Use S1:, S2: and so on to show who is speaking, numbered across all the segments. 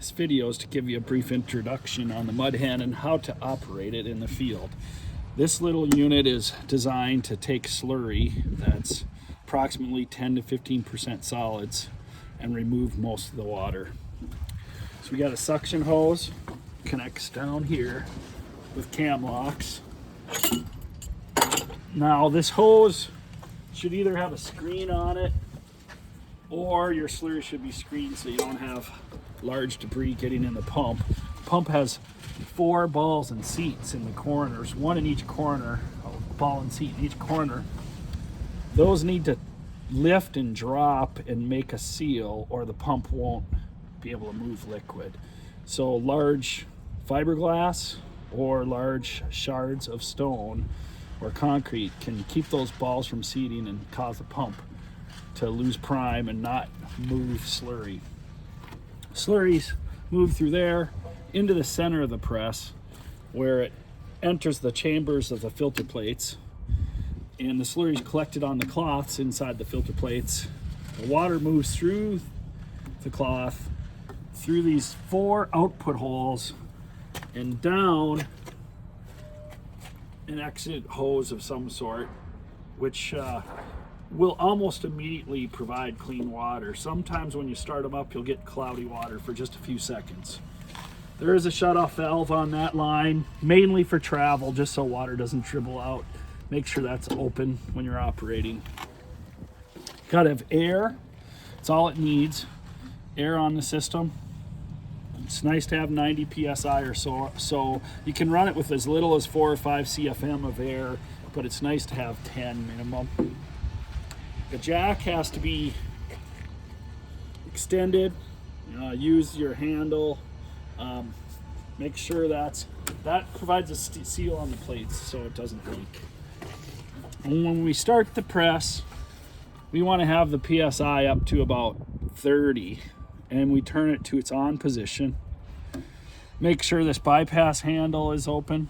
S1: This video is to give you a brief introduction on the Mudhen and how to operate it in the field. This little unit is designed to take slurry that's approximately 10 to 15% solids and remove most of the water. So we got a suction hose, connects down here with cam locks. Now this hose should either have a screen on it or your slurry should be screened so you don't have large debris getting in the pump. The pump has 4 balls and seats in the corners, one in each corner, a ball and seat in each corner. Those need to lift and drop and make a seal or the pump won't be able to move liquid. So large fiberglass or large shards of stone or concrete can keep those balls from seating and cause the pump to lose prime and not move slurry. Slurries move through there into the center of the press where it enters the chambers of the filter plates, and the slurry is collected on the cloths inside the filter plates. The water moves through the cloth, through these 4 output holes, and down an exit hose of some sort, which will almost immediately provide clean water. Sometimes when you start them up, you'll get cloudy water for just a few seconds. There is a shutoff valve on that line, mainly for travel, just so water doesn't dribble out. Make sure that's open when you're operating. Gotta have air. That's all it needs. Air on the system. It's nice to have 90 psi or so you can run it with as little as 4 or 5 CFM of air, but it's nice to have 10 minimum. The jack has to be extended. Use your handle. Make sure that provides a seal on the plates so it doesn't leak. And when we start the press, we want to have the PSI up to about 30, and we turn it to its on position. Make sure this bypass handle is open.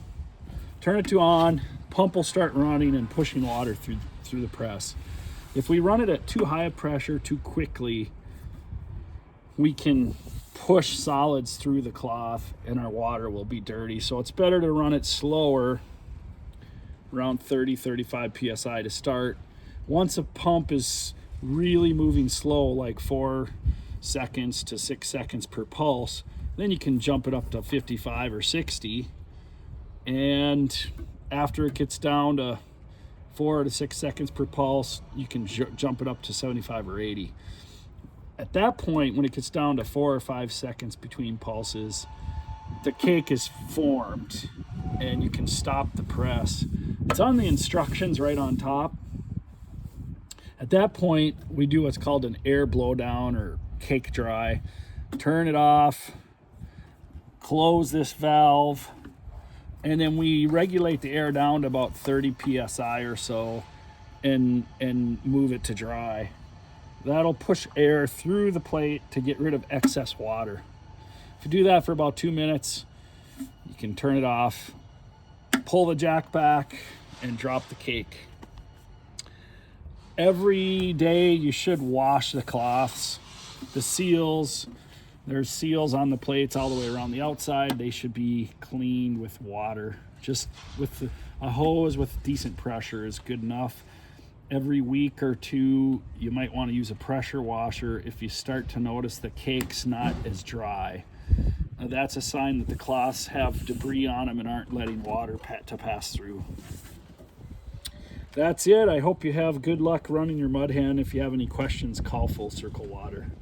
S1: Turn it to on. Pump will start running and pushing water through the press. If we run it at too high a pressure too quickly, we can push solids through the cloth and our water will be dirty. So it's better to run it slower, around 30-35 psi to start. Once a pump is really moving slow, like 4 seconds to 6 seconds per pulse, then you can jump it up to 55 or 60. And after it gets down to 4 to 6 seconds per pulse, you can jump it up to 75 or 80. At that point, when it gets down to 4 or 5 seconds between pulses, the cake is formed and you can stop the press. It's on the instructions right on top. At that point, we do what's called an air blowdown or cake dry. Turn it off, close this valve, and then we regulate the air down to about 30 psi or so and move it to dry. That'll push air through the plate to get rid of excess water. If you do that for about 2 minutes, you can turn it off, pull the jack back, and drop the cake. Every day you should wash the cloths. The seals, there's seals on the plates all the way around the outside. They should be cleaned with water. Just with a hose with decent pressure is good enough. Every week or 2, you might want to use a pressure washer if you start to notice the cake's not as dry. Now that's a sign that the cloths have debris on them and aren't letting water to pass through. That's it. I hope you have good luck running your Mudhen. If you have any questions, call Full Circle Water.